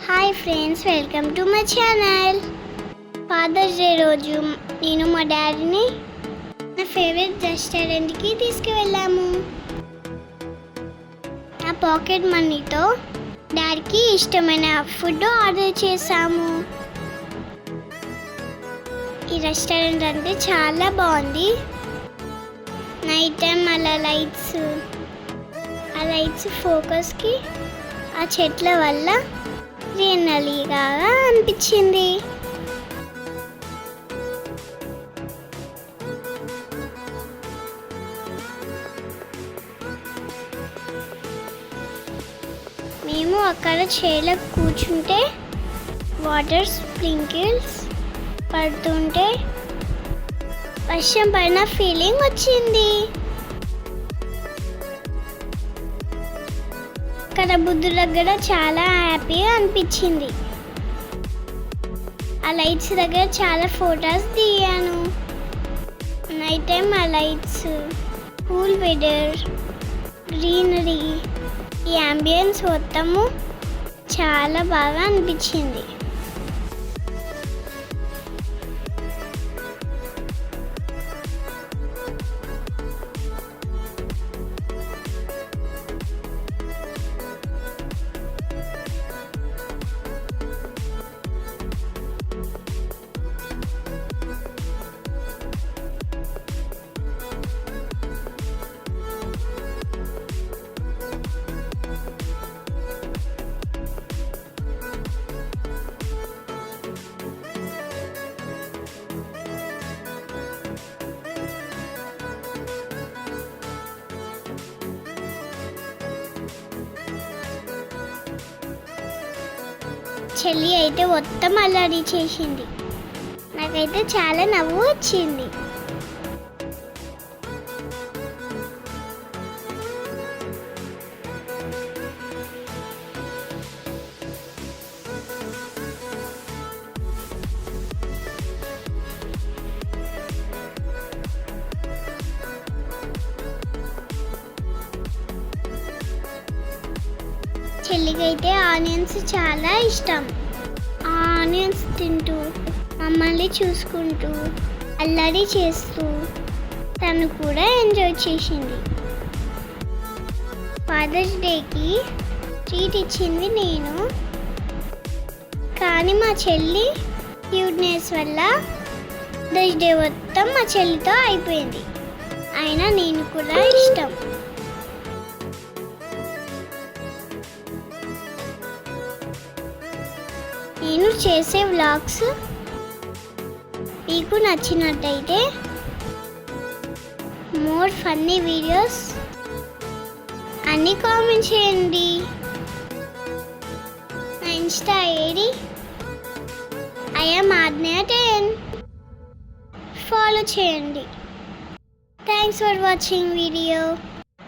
Hi friends, welcome to my channel. Father's Day రోజు నేను మా డాడీని నా ఫేవరెట్ రెస్టారెంట్కి తీసుకువెళ్ళాము. నా పాకెట్ మనీతో డాడీకి ఇష్టమైన ఫుడ్ ఆర్డర్ చేశాము. ఈ రెస్టారెంట్ అంటే చాలా బాగుంది. నైట్ టైం అలా లైట్స్ ఫోకస్కి ఆ చెట్ల వల్ల గ్రీనరీగా అనిపించింది. మేము అక్కడ చైర్లో కూర్చుంటే వాటర్ స్ప్రింకిల్స్ పడుతుంటే వర్షం పడిన ఫీలింగ్ వచ్చింది. అక్కడ బుద్ధుడి దగ్గర చాలా హ్యాపీగా అనిపించింది. ఆ లైట్స్ దగ్గర చాలా ఫొటోస్ దిగాను. నైట్ టైం ఆ లైట్స్, కూల్ వెదర్, గ్రీనరీ, ఈ అంబియన్స్ మొత్తము చాలా బాగా అనిపించింది. చెల్లి అయితే మొత్తం అల్లరి చేసింది. నాకైతే చాలా నవ్వు వచ్చింది. చెల్లికైతే ఆనియన్స్ చాలా ఇష్టం. ఆ ఆనియన్స్ తింటూ మమ్మల్ని చూసుకుంటూ అల్లరి చేస్తూ తను కూడా ఎంజాయ్ చేసింది. ఫాదర్స్ డేకి ట్రీట్ ఇచ్చింది నేను, కానీ మా చెల్లి క్యూట్నెస్ వల్ల ఫాదర్స్ డే మొత్తం మా చెల్లితో అయిపోయింది. అయినా నేను కూడా ఇష్టం. నేను చేసే వ్లాగ్స్ మీకు నచ్చినట్టయితే మోర్ ఫన్నీ వీడియోస్ అన్నీ కామెంట్ చేయండి. నా ఇన్స్టా ఐడి IamAdnaya10 ఫాలో చేయండి. Thanks for watching video.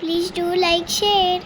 Please do like, share.